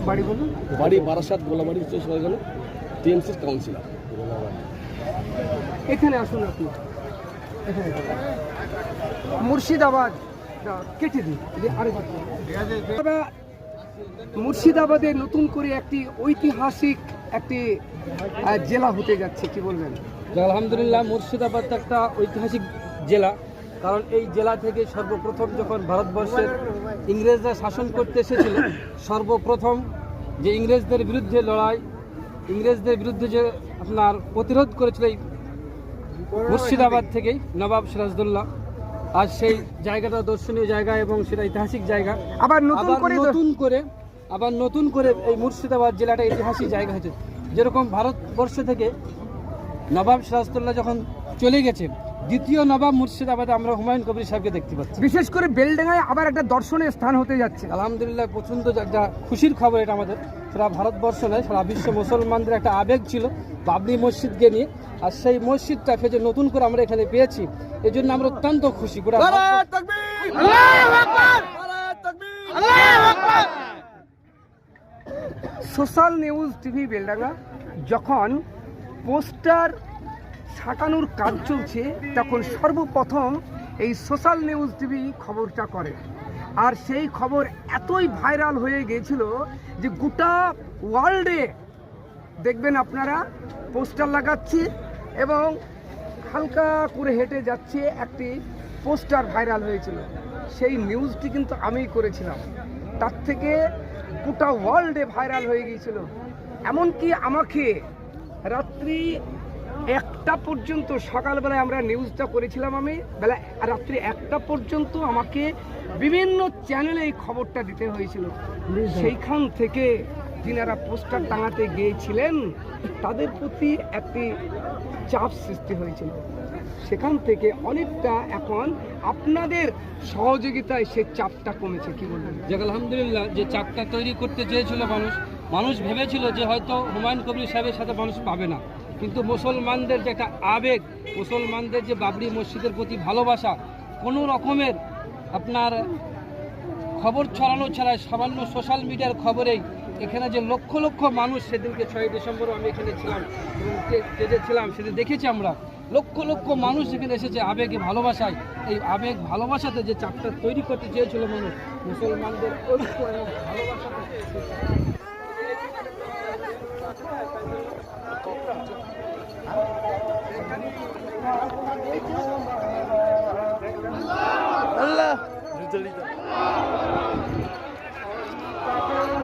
বাড়ি বলুন। বাড়ি বারাসাত গোলাবাড়ি হয়ে গেল, টিএমসির কাউন্সিলর। এখানে আসুন আপনি, এখানে মুর্শিদাবাদ কেটে দিন। মুর্শিদাবাদে নতুন করে একটি ঐতিহাসিক একটি জেলা হতে যাচ্ছে, কি বলবেন? আলহামদুলিল্লাহ, মুর্শিদাবাদ একটা ঐতিহাসিক জেলা। কারণ এই জেলা থেকে সর্বপ্রথম যখন ভারতবর্ষের ইংরেজরা শাসন করতে এসেছিল, সর্বপ্রথম যে ইংরেজদের বিরুদ্ধে লড়াই, ইংরেজদের বিরুদ্ধে যে আপনার প্রতিরোধ করেছিল এই মুর্শিদাবাদ থেকেই নবাব সিরাজদৌল্লা। আর সেই জায়গাটা দর্শনীয় জায়গা এবং সেটা ঐতিহাসিক জায়গা। আবার নতুন করে এই মুর্শিদাবাদ জেলাটা ঐতিহাসিক জায়গা হয়েছে। যেরকম ভারতবর্ষ থেকে নবাব সিরাজদৌল্লা যখন চলে গেছে, দ্বিতীয় নবাব মুর্শিদাবাদে আমরা হুমায়ুন কবির সাহেবকে দেখতে পাচ্ছি। বিশেষ করে বেলডাঙ্গায় আবার একটা দর্শনীয় স্থান হতে যাচ্ছে। আলহামদুলিল্লাহ, প্রচণ্ড একটা খুশির খবর এটা আমাদের। সারা ভারতবর্ষ নয়, সারা বিশ্ব মুসলমানদের একটা আবেগ ছিল বাবরি মসজিদকে নিয়ে। আর সেই মসজিদটাকে যে নতুন করে আমরা এখানে পেয়েছি, এই জন্য আমরা অত্যন্ত খুশি। সোশ্যাল নিউজ টিভি বেলডাঙ্গা যখন পোস্টার ছাটানোর কাজ চলছে, তখন সর্বপ্রথম এই সোশ্যাল নিউজ টিভি খবরটা করে। আর সেই খবর এতই ভাইরাল হয়ে গিয়েছিল যে গোটা ওয়ার্ল্ডে দেখবেন আপনারা পোস্টার লাগাচ্ছে এবং হালকা করে হেঁটে যাচ্ছে, একটি পোস্টার ভাইরাল হয়েছিল। সেই নিউজটি কিন্তু আমিই করেছিলাম। তার থেকে গোটা ওয়ার্ল্ডে ভাইরাল হয়ে গিয়েছিল। এমনকি আমাকে রাত্রি 1টা পর্যন্ত, সকালবেলায় আমরা নিউজটা করেছিলাম, আমি বেলা রাত্রি 1টা পর্যন্ত আমাকে বিভিন্ন চ্যানেলে এই খবরটা দিতে হয়েছিল। সেইখান থেকে যিনারা পোস্টার টাঙাতে গিয়েছিলেন তাদের প্রতি একটি চাপ সৃষ্টি হয়েছিল। সেখান থেকে অনেকটা এখন আপনাদের সহযোগিতায় সে চাপটা কমেছে, কি বলবেন? আলহামদুলিল্লাহ, যে চাপটা তৈরি করতে চেয়েছিল মানুষ ভেবেছিল যে হয়তো হুমায়ুন কবির সাহেবের সাথে মানুষ পাবে না, কিন্তু মুসলমানদের যে একটা আবেগ, মুসলমানদের যে বাবরি মসজিদের প্রতি ভালোবাসা, কোনো রকমের আপনার খবর ছড়ানো ছাড়াই সামান্য সোশ্যাল মিডিয়ার খবরেই এখানে যে লক্ষ লক্ষ মানুষ, সেদিনকে 6ই ডিসেম্বরও আমি এখানে ছিলাম এবং ছিলাম, সেদিন দেখেছি আমরা লক্ষ লক্ষ মানুষ এখানে এসেছে আবেগে ভালোবাসায়। এই আবেগ ভালোবাসাতে যে চাপটা তৈরি করতে চেয়েছিল মানুষ, মুসলমানদের ঐক্য এবং ভালোবাসা। আল্লাহ